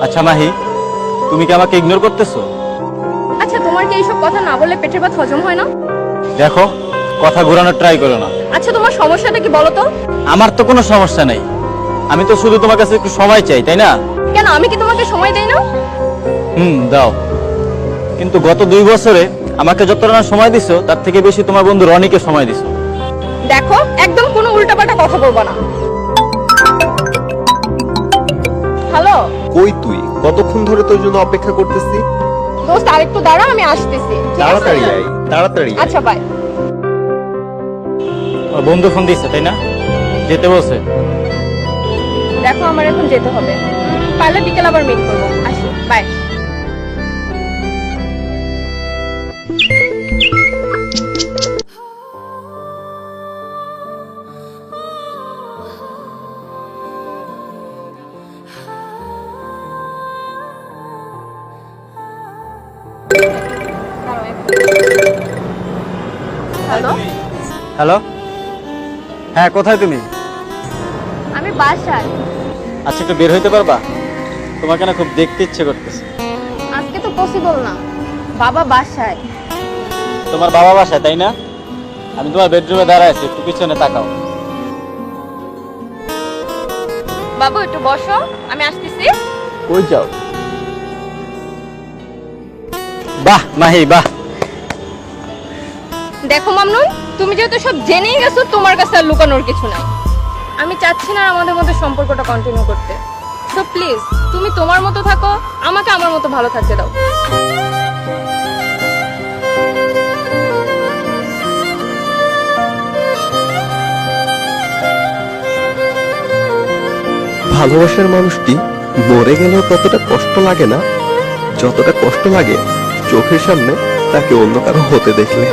আচ্ছা মাহি, তুমি কি আমাকে ইগনোর করতেছো? আচ্ছা, তোমার কি এইসব কথা না বললে পেটের ভাত হজম হয় না? দেখো, কথা ঘোরানোর ট্রাই করো না। আচ্ছা, তোমার সমস্যাটা কি বলো তো? আমার তো কোনো সমস্যা নেই, আমি তো শুধু তোমার কাছে একটু সময় চাই, তাই না? কেন, আমি কি তোমাকে সময় দেই না? দাও, কিন্তু গত 2 বছরে আমাকে যতটা না সময় দিছো তার থেকে বেশি তোমার বন্ধু রনিকে সময় দিছো। দেখো, একদম কোনো উল্টাপাল্টা কথা বলবা না। হ্যালো কই তুই? কতক্ষণ ধরে তোর জন্য অপেক্ষা করতেছি। দোস্ত, আরেকটু দাঁড়া, আমি আসতেছি, ঠিক আছে? তাড়াতাড়ি আয়, তাড়াতাড়ি আয়। আচ্ছা, বাই। আমার বন্ধু ফোন দিচ্ছে, তাই না? যেতে বলছে। দেখো, আমার এখন যেতে হবে, পারলে বিকেল আবার মিট করবো। আসি, বাই। হ্যালো, হ্যালো, হ্যাঁ, কোথায় তুমি? আমি বাসায়। আচ্ছা, একটু বের হইতে পারবা? তোমাকে না খুব দেখতে ইচ্ছে করতেছে। আজকে তো পসিবল না, বাবা বাসায়। তোমার বাবা বাসায়, তাই না? আমি তোমার বেডরুমে দাঁড়ায় আছি, একটু পিছনে তাকাও। বাবু, একটু বসো, আমি আসতেছি। কই যাও? বাহ মাহি, বাহ। দেখো মামনুন, তুমি যেহেতু সব জেনেই গেছো, তোমার কাছে আর লুকানোর কিছু নাই। আমি চাচ্ছি না আমাদের মধ্যে সম্পর্কটা কন্টিনিউ করতে। সো প্লিজ, তুমি তোমার মতো থাকো, আমাকে আমার মতো ভালো থাকতে দাও। ভালোবাসার মানুষটি মরে গেলেও ততটা কষ্ট লাগে না যতটা কষ্ট লাগে চোখের সামনে তাকে অন্য কারো হতে দেখলে।